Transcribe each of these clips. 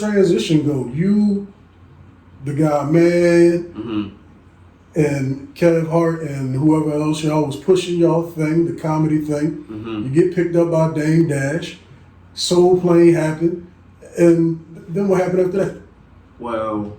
transition go? You, the guy Man, and Kev Hart and whoever else y'all was pushing y'all thing, the comedy thing. You get picked up by Dame Dash. Soul Plane happened, and then what happened after that? Well,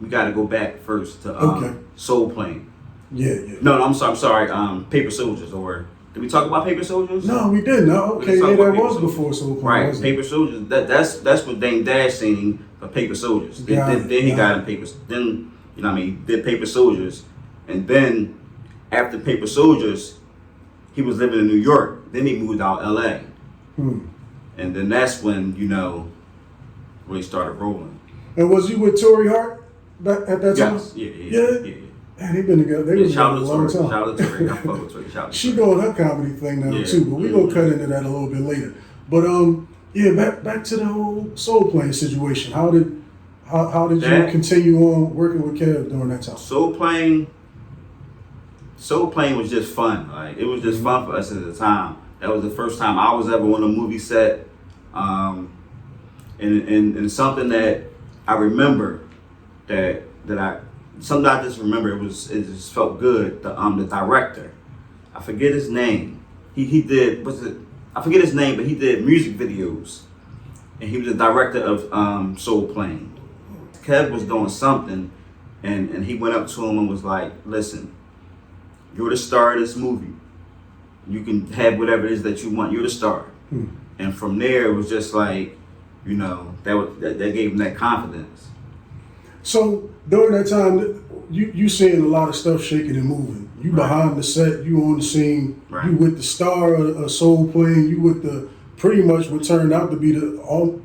we got to go back first to Soul Plane. Yeah. No, I'm sorry. Paper Soldiers, or did we talk about Paper Soldiers? No, we didn't. No, okay, yeah, that was before Soul Plane. Right, Paper Soldiers. That's what Dame Dash singing for Paper Soldiers. Then he got in Paper. Then did Paper Soldiers, and then after Paper Soldiers, he was living in New York. Then he moved out L.A. And then that's when really started rolling. And was you with Tory Hart at that time? Yeah. Man, they've been together. They was together a long time. Shout out to Tory. I fuck with Tory. She doing her comedy thing now too, but we gonna cut into that a little bit later. But back to the whole Soul Plane situation. How did you continue on working with Kev during that time? Soul Plane was just fun. Like, it was just fun for us at the time. That was the first time I was ever on a movie set, and something that I remember that I just remember it just felt good. The director, I forget his name. I forget his name, but he did music videos, and he was the director of Soul Plane. Kev was doing something, and he went up to him and was like, "Listen, you're the star of this movie. You can have whatever it is that you want. You're the star." And from there, it was just like, that gave him that confidence. So during that time, you seeing a lot of stuff shaking and moving. You behind the set, you on the scene, you with the star of Soul Plane, you with the pretty much what turned out to be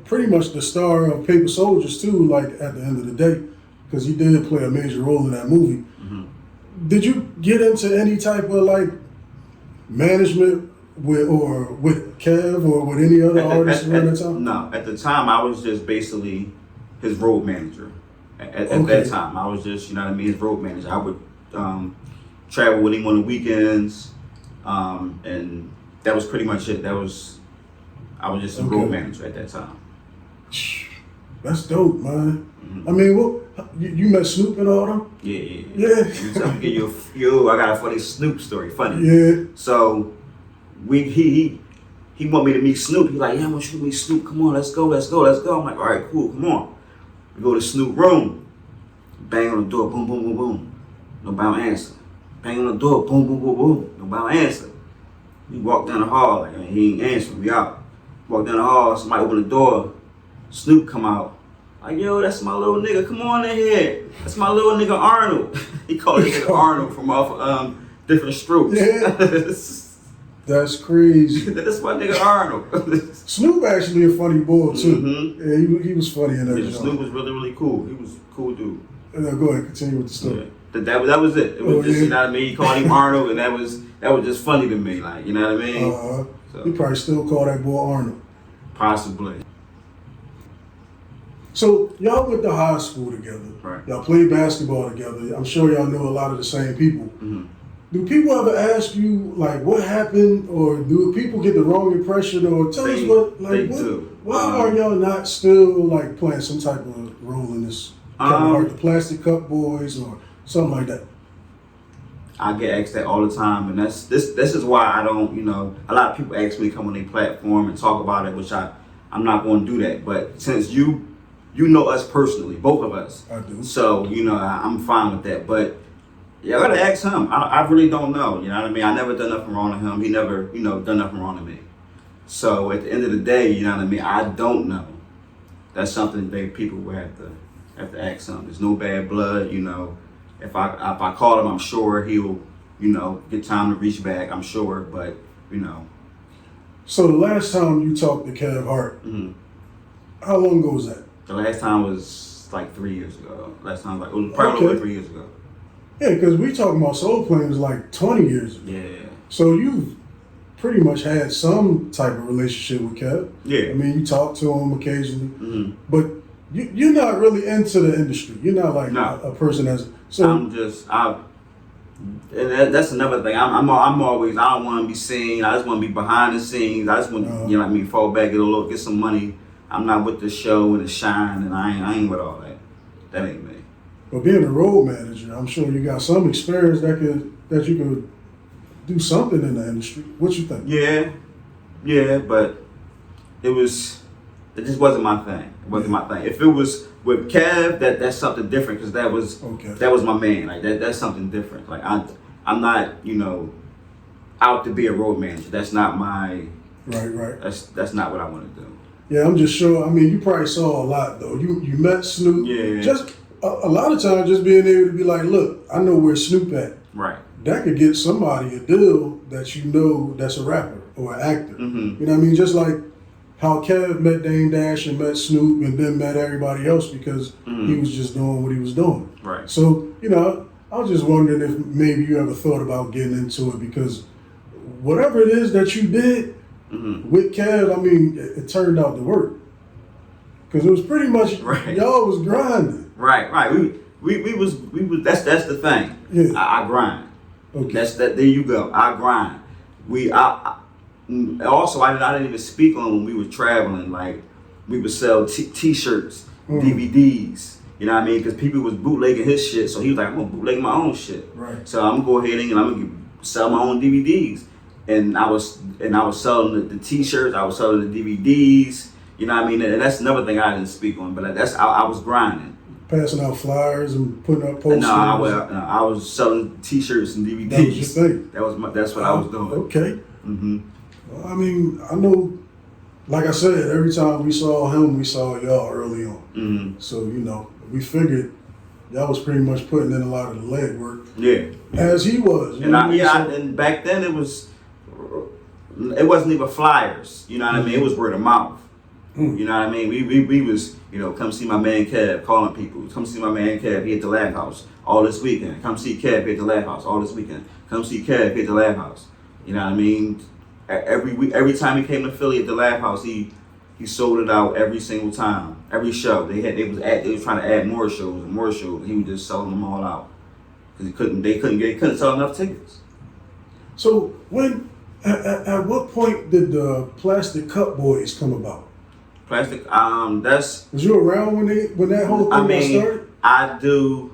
pretty much the star of Paper Soldiers too. Like at the end of the day, because he did play a major role in that movie. Did you get into any type of like management with Kev or with any other artists around that time? No, at the time I was just basically his road manager. At that time, I was just, his road manager. I would travel with him on the weekends, and that was pretty much it. I was just a road manager at that time. That's dope, man. I mean, you met Snoop and all them? Yeah. I got a funny Snoop story. Funny. Yeah. So he want me to meet Snoop. He's like, "Yeah, I want you to meet Snoop. Come on, let's go." I'm like, "All right, cool, come on." We go to Snoop room. Bang on the door, boom, boom, boom, boom. Nobody answer. Bang on the door, boom, boom, boom, boom. Nobody answer. We walk down the hall, like, he ain't answering. We out. Walk down the hall, somebody open the door. Snoop come out. Like, "Yo, that's my little nigga. Come on in here. That's my little nigga Arnold." He called his nigga Arnold from off Different Strokes. Yeah. That's crazy. That's my nigga Arnold. Snoop actually a funny boy too. Yeah, he was funny in that. Yeah, Snoop was really, really cool. He was a cool dude. Go ahead, continue with the story. Yeah. That was it. It was just, you know what I mean? He called him Arnold, and that was just funny to me. Like, you know what I mean? So. You probably still call that boy Arnold. Possibly. So y'all went to high school together. Right. Y'all played basketball together. I'm sure y'all know a lot of the same people. Do people ever ask you like what happened, or do people get the wrong impression, or tell us why are y'all not still like playing some type of role in this? The Plastic Cup Boys or something like that. I get asked that all the time, and this is why I don't, a lot of people ask me to come on their platform and talk about it, which I'm not going to do that. But since you know us personally, both of us, I do. So I'm fine with that. But yeah, I gotta ask him. I really don't know. You know what I mean? I never done nothing wrong to him. He never, done nothing wrong to me. So at the end of the day, you know what I mean? I don't know. That's something that people will have to ask him. There's no bad blood, If I call him, I'm sure he'll, get time to reach back. I'm sure, but So the last time you talked to Kev Hart, how long ago was that? The last time was like 3 years ago. It was probably over 3 years ago. Yeah, because we talking about Soul Plane was like 20 years ago. Yeah. So you've pretty much had some type of relationship with Kev. Yeah. I mean, you talk to him occasionally, but you're not really into the industry. You're not like a person that's. So and that's another thing. I'm always, I don't want to be seen. I just want to be behind the scenes. I just want to, fall back, get some money I'm not with the show and the shine, and I ain't with all that. That ain't me. But being a road manager, I'm sure you got some experience that you could do something in the industry. What you think? Yeah, but it just wasn't my thing. It wasn't my thing. If it was with Kev, that's something different because that was my man. Like that's something different. Like I'm not, out to be a road manager. That's not my right. That's not what I want to do. Yeah, I'm just sure. I mean, you probably saw a lot though. You met Snoop. Yeah. Just a lot of times, just being able to be like, look, I know where Snoop at. Right. That could get somebody a deal that that's a rapper or an actor. Mm-hmm. You know what I mean? Just like how Kev met Dame Dash and met Snoop and then met everybody else because he was just doing what he was doing. Right. So, I was just wondering if maybe you ever thought about getting into it because whatever it is that you did with Kev, I mean, it turned out to work. Because it was pretty much, y'all was grinding. Right. We was that's the thing. Yeah. I grind. Okay. There you go. I grind. Also, I didn't even speak on when we were traveling. Like we would sell T-shirts, DVDs. You know what I mean? Because people was bootlegging his shit, so he was like, "I'm gonna bootleg my own shit." Right. So I'm gonna go ahead and I'm gonna sell my own DVDs. And I was selling the T-shirts. I was selling the DVDs. You know what I mean? And that's another thing I didn't speak on. But I was grinding. Passing out flyers and putting up posters. No, I was selling T-shirts and DVDs. That was your thing. That's what I was doing. Okay. Mm-hmm. Well, I mean, I know, like I said, every time we saw him, we saw y'all early on. Mm-hmm. So, we figured y'all was pretty much putting in a lot of the legwork. Yeah. As he was. And back then it wasn't even flyers. You know what I mean? It was word of mouth. You know what I mean? We was, come see my man Kev, calling people. Come see my man Kev, he at the Laugh House all this weekend. Come see Kev, he at the Laugh House all this weekend. Come see Kev, he at the Laugh House. You know what I mean? Every time he came to Philly at the Laugh House, he sold it out every single time. Every show. They was trying to add more shows and more shows. He was just selling them all out. Because they couldn't sell enough tickets. So at what point did the Plastic Cup Boys come about? Plastic, Was you around when that whole thing got started? I do.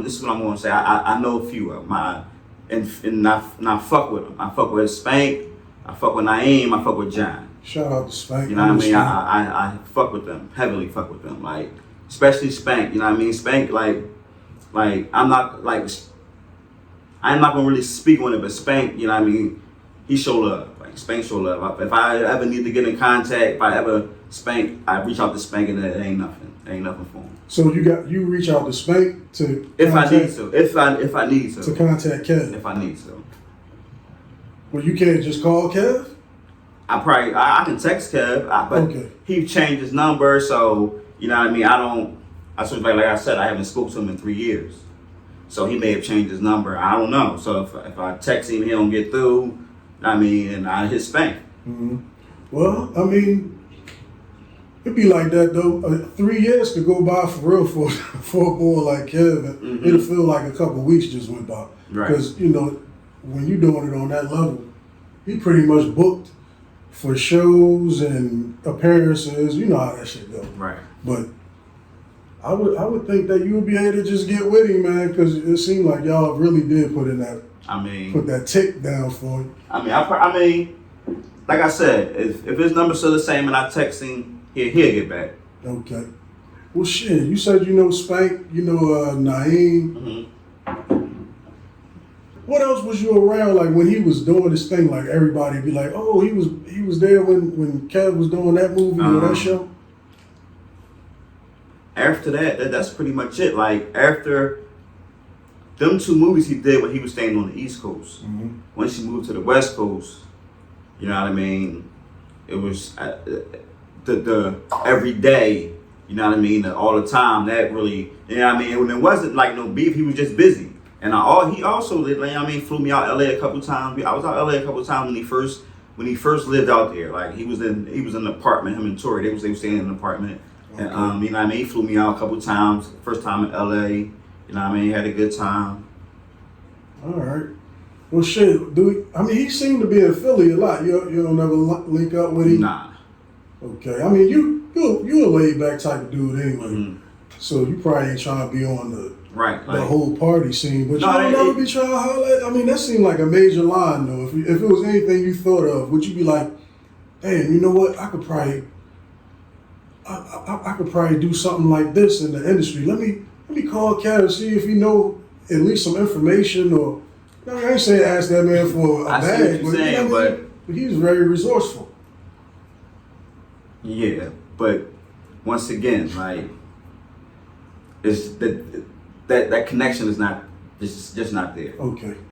This is what I'm going to say. I know a few of them. And I fuck with them. I fuck with Spank. I fuck with Naeem. I fuck with John. Shout out to Spank. You know what I mean? I fuck with them. Heavily fuck with them. Like, especially Spank. You know what I mean? Spank, like I'm not gonna really speak on it, but Spank, you know what I mean? He show love. Like Spank show love. If I ever need to get in contact, if I ever Spank, I reach out to Spank and it ain't nothing. It ain't nothing for him. So you reach out to Spank to if I need to. If I need to. To contact Kev. If I need to. Well, you can't just call Kev? I can text Kev, but he changed his number, so you know what I mean. Like I said, I haven't spoken to him in 3 years, so he may have changed his number. I don't know. So if I text him, he don't get through. I mean, and I hit Spank. Mm-hmm. Well, I mean, it'd be like that though. 3 years could go by for real for a boy like Kev. It'll feel like a couple of weeks just went by. Right. Because when you're doing it on that level, he pretty much booked for shows and appearances. You know how that shit goes. Right. But I would think that you would be able to just get with him, man, because it seemed like y'all really did put that tick down for him. I mean, like I said, if his number's still the same and I text him, he'll get back. Okay. Well, shit, you said you know Spank, Naeem. Mm-hmm. What else was you around like when he was doing this thing? Like everybody be like, oh, he was there when Kev was doing that movie or that show. After that's pretty much it. Like after them 2 movies he did when he was staying on the East Coast. Mm-hmm. Once he moved to the West Coast, you know what I mean? It was the every day, you know what I mean? All the time. That really, you know what I mean? When it wasn't like no beef, he was just busy. And he also lived, you know what I mean? Flew me out LA a couple times. I was out LA a couple times when he first lived out there. Like he was in an apartment. Him and Tori, they were staying in an apartment. Okay. And you know what I mean? He flew me out a couple times. First time in LA. You know what I mean? Had a good time. All right. Well, shit. He seemed to be in Philly a lot. You don't never link up with him? Nah. Okay. I mean, you a laid back type of dude anyway. Mm-hmm. So you probably ain't trying to be on the Like, whole party scene, but No, you don't never be trying to highlight. I mean, that seemed like a major line though. If it was anything you thought of, would you be like, damn, you know what? I could probably do something like this in the industry. Let me call Cat and see if he know at least some information or. I ain't saying ask that man for a I see bag, what you're but, saying, but he's very resourceful. Yeah, but once again, like, it's that connection is not, it's just not there. Okay.